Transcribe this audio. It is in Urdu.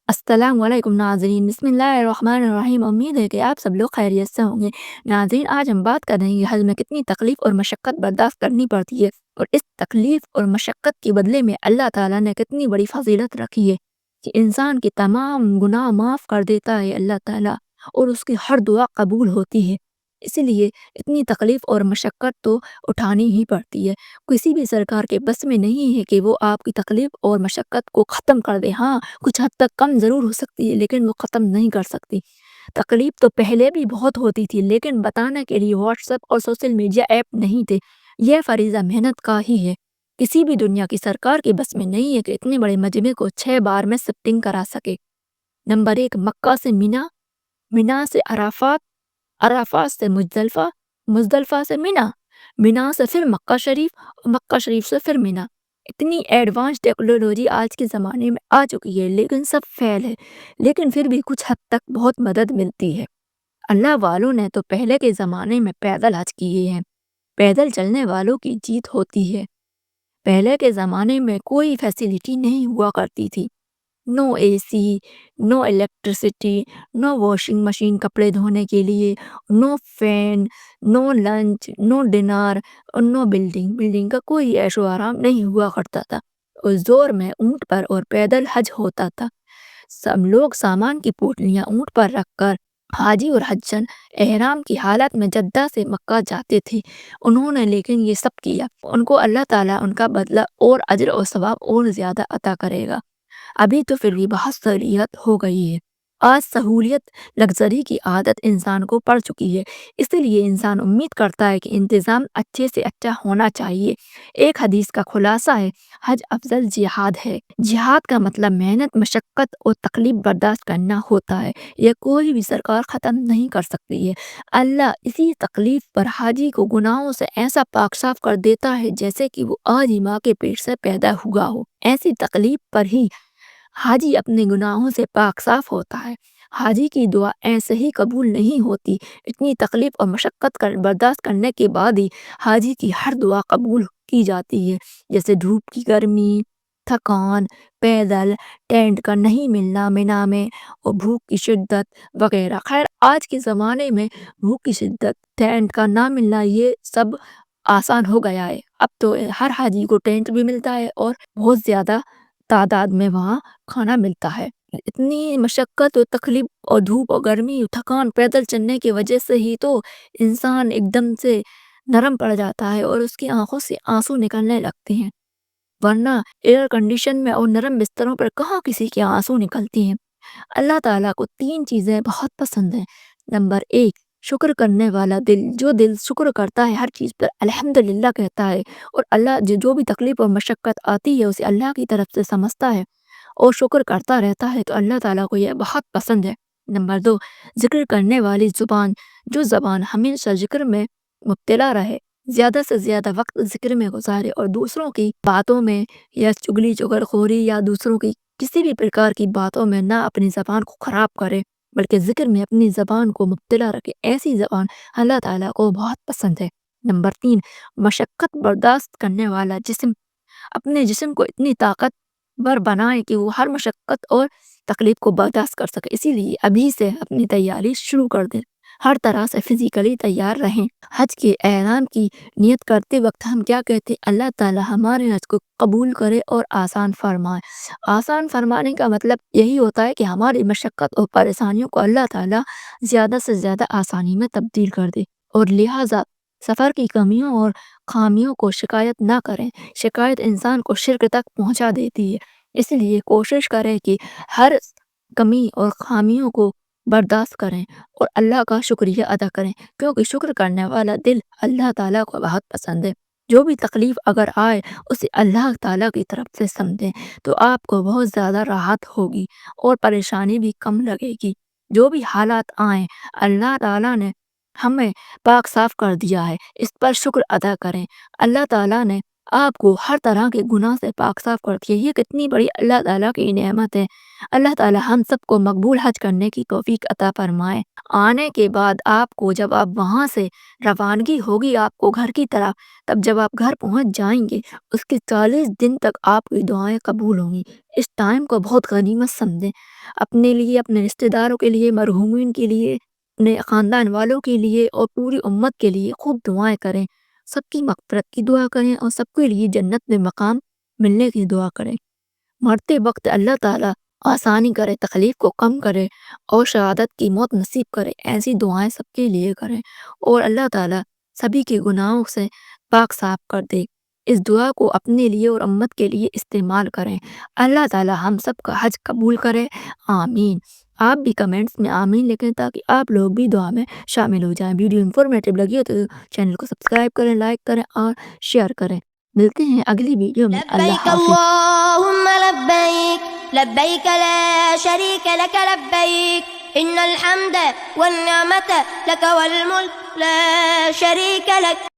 السلام علیکم ناظرین، بسم اللہ الرحمن الرحیم۔ امید ہے کہ آپ سب لوگ خیریت سے ہوں گے۔ ناظرین، آج ہم بات کر رہے ہیں کہ حج میں کتنی تکلیف اور مشقت برداشت کرنی پڑتی ہے، اور اس تکلیف اور مشقت کے بدلے میں اللہ تعالیٰ نے کتنی بڑی فضیلت رکھی ہے کہ انسان کے تمام گناہ معاف کر دیتا ہے اللہ تعالیٰ، اور اس کی ہر دعا قبول ہوتی ہے۔ اسی لیے اتنی تکلیف اور مشقت تو اٹھانی ہی پڑتی ہے۔ کسی بھی سرکار کے بس میں نہیں ہے کہ وہ آپ کی تکلیف اور مشقت کو ختم کر دے۔ ہاں، کچھ حد تک کم ضرور ہو سکتی ہے، لیکن وہ ختم نہیں کر سکتی۔ تکلیف تو پہلے بھی بہت ہوتی تھی، لیکن بتانے کے لیے واٹس ایپ اور سوشل میڈیا ایپ نہیں تھے۔ یہ فریضہ محنت کا ہی ہے۔ کسی بھی دنیا کی سرکار کے بس میں نہیں ہے کہ اتنے بڑے مجمع کو 6 بار میں شفٹنگ کرا سکے۔ نمبر 1، مکہ سے مینا، مینا سے عرفات، عرفات سے مزدلفہ، مزدلفہ سے مینا، مینا سے پھر مکہ شریف، مکہ شریف سے پھر مینا۔ اتنی ایڈوانس ٹیکنالوجی آج کے زمانے میں آ چکی ہے، لیکن سب فیل ہے۔ لیکن پھر بھی کچھ حد تک بہت مدد ملتی ہے۔ اللہ والوں نے تو پہلے کے زمانے میں پیدل حج کیے ہیں۔ پیدل چلنے والوں کی جیت ہوتی ہے۔ پہلے کے زمانے میں کوئی فیسیلیٹی نہیں ہوا کرتی تھی۔ نو اے سی، نو الیکٹریسٹی، نو واشنگ مشین کپڑے دھونے کے لیے، نو فین، نو لنچ، نو ڈنر، اور نو بلڈنگ کا کوئی عیش و آرام نہیں ہوا کرتا تھا۔ اس دور میں اونٹ پر اور پیدل حج ہوتا تھا۔ سب لوگ سامان کی پوٹلیاں اونٹ پر رکھ کر حاجی اور حجن احرام کی حالت میں جدہ سے مکہ جاتے تھے۔ انہوں نے لیکن یہ سب کیا، ان کو اللہ تعالیٰ ان کا بدلہ اور اجر و ثواب اور زیادہ عطا کرے گا۔ ابھی تو پھر بھی بہت سہولیت ہو گئی ہے۔ آج سہولیت، لگژری کی عادت انسان کو پڑ چکی ہے، اس لیے انسان امید کرتا ہے کہ انتظام اچھے سے اچھا ہونا چاہیے۔ ایک حدیث کا خلاصہ ہے، حج افضل جہاد ہے۔ جہاد کا مطلب محنت، مشقت اور تکلیف برداشت کرنا ہوتا ہے۔ یہ کوئی بھی سرکار ختم نہیں کر سکتی ہے۔ اللہ اسی تکلیف پر حاجی کو گناہوں سے ایسا پاک صاف کر دیتا ہے جیسے کہ وہ آج ہی ماں کے پیٹ سے پیدا ہوا ہو۔ ایسی تکلیف پر ہی حاجی اپنے گناہوں سے پاک صاف ہوتا ہے۔ حاجی کی دعا ایسے ہی قبول نہیں ہوتی۔ اتنی تکلیف اور مشقت برداشت کرنے کے بعد ہی حاجی کی ہر دعا قبول کی جاتی ہے، جیسے دھوپ کی گرمی، تھکان، پیدل، ٹینٹ کا نہیں ملنا مینا میں، اور بھوک کی شدت وغیرہ۔ خیر، آج کے زمانے میں بھوک کی شدت، ٹینٹ کا نہ ملنا، یہ سب آسان ہو گیا ہے۔ اب تو ہر حاجی کو ٹینٹ بھی ملتا ہے اور بہت زیادہ تعداد میں وہاں کھانا ملتا ہے۔ اتنی مشقت اور تکلیف اور دھوپ اور گرمی، تھکان، پیدل چلنے کی وجہ سے ہی تو انسان ایک دم سے نرم پڑ جاتا ہے اور اس کی آنکھوں سے آنسو نکلنے لگتے ہیں، ورنہ ایئر کنڈیشن میں اور نرم بستروں پر کہاں کسی کے آنسو نکلتی ہیں۔ اللہ تعالیٰ کو 3 چیزیں بہت پسند ہیں۔ نمبر 1، شکر کرنے والا دل۔ جو دل شکر کرتا ہے، ہر چیز پر الحمدللہ کہتا ہے، اور اللہ جو بھی تکلیف اور مشقت آتی ہے اسے اللہ کی طرف سے سمجھتا ہے اور شکر کرتا رہتا ہے، تو اللہ تعالیٰ کو یہ بہت پسند ہے۔ نمبر 2، ذکر کرنے والی زبان۔ جو زبان ہمیشہ ذکر میں مبتلا رہے، زیادہ سے زیادہ وقت ذکر میں گزارے، اور دوسروں کی باتوں میں یا چگلی چغلخوری یا دوسروں کی کسی بھی پرکار کی باتوں میں نہ اپنی زبان کو خراب کرے، بلکہ ذکر میں اپنی زبان کو مبتلا رکھے، ایسی زبان اللہ تعالیٰ کو بہت پسند ہے۔ نمبر 3، مشقت برداشت کرنے والا جسم۔ اپنے جسم کو اتنی طاقتور بنائے کہ وہ ہر مشقت اور تکلیف کو برداشت کر سکے۔ اسی لیے ابھی سے اپنی تیاری شروع کر دیں، ہر طرح سے فزیکلی تیار رہیں۔ حج کے احرام کی نیت کرتے وقت ہم کیا کہتے ہیں؟ اللہ تعالیٰ ہمارے حج کو قبول کرے اور آسان فرمائے۔ آسان فرمانے کا مطلب یہی ہوتا ہے کہ ہماری مشقت اور پریشانیوں کو اللہ تعالیٰ زیادہ سے زیادہ آسانی میں تبدیل کر دے، اور لہٰذا سفر کی کمیوں اور خامیوں کو شکایت نہ کریں۔ شکایت انسان کو شرک تک پہنچا دیتی ہے۔ اس لیے کوشش کریں کہ ہر کمی اور خامیوں کو برداشت کریں اور اللہ کا شکریہ ادا کریں، کیونکہ شکر کرنے والا دل اللہ تعالیٰ کو بہت پسند ہے۔ جو بھی تکلیف اگر آئے اسے اللہ تعالیٰ کی طرف سے سمجھیں تو آپ کو بہت زیادہ راحت ہوگی اور پریشانی بھی کم لگے گی۔ جو بھی حالات آئیں، اللہ تعالیٰ نے ہمیں پاک صاف کر دیا ہے، اس پر شکر ادا کریں۔ اللہ تعالیٰ نے آپ کو ہر طرح کے گناہ سے پاک صاف کرتی ہے۔ یہ کتنی بڑی اللہ تعالیٰ کی نعمت ہے۔ اللہ تعالیٰ ہم سب کو مقبول حج کرنے کی توفیق عطا فرمائے۔ آنے کے بعد آپ کو جب آپ وہاں سے روانگی ہوگی آپ کو گھر کی طرف، تب جب آپ گھر پہنچ جائیں گے اس کے 40 دن تک آپ کی دعائیں قبول ہوں گی۔ اس ٹائم کو بہت غنیمت سمجھیں، اپنے لیے، اپنے رشتہ داروں کے لیے، مرحومین کے لیے، اپنے خاندان والوں کے لیے اور پوری امت کے لیے خوب دعائیں کریں، سب کی مغفرت کی دعا کریں اور سب کے لیے جنت میں مقام ملنے کی دعا کریں۔ مرتے وقت اللہ تعالیٰ آسانی کرے، تکلیف کو کم کرے اور شہادت کی موت نصیب کرے، ایسی دعائیں سب کے لیے کریں اور اللہ تعالیٰ سبھی کے گناہوں سے پاک صاف کر دے۔ اس دعا کو اپنے لیے اور امت کے لیے استعمال کریں۔ اللہ تعالیٰ ہم سب کا حج قبول کرے، آمین۔ آپ بھی کمنٹس میں آمین لکھیں تاکہ آپ لوگ بھی دعا میں شامل ہو جائیں۔ ویڈیو انفارمیٹیو لگی ہو تو چینل کو سبسکرائب کریں، لائک کریں اور شیئر کریں۔ ملتے ہیں اگلی ویڈیو میں۔ اللہ لبيك حافظ۔ اللهم لبيك لبيك لا شريك لك لبيك إن الحمد والنعمة لك والملك لا شريك لك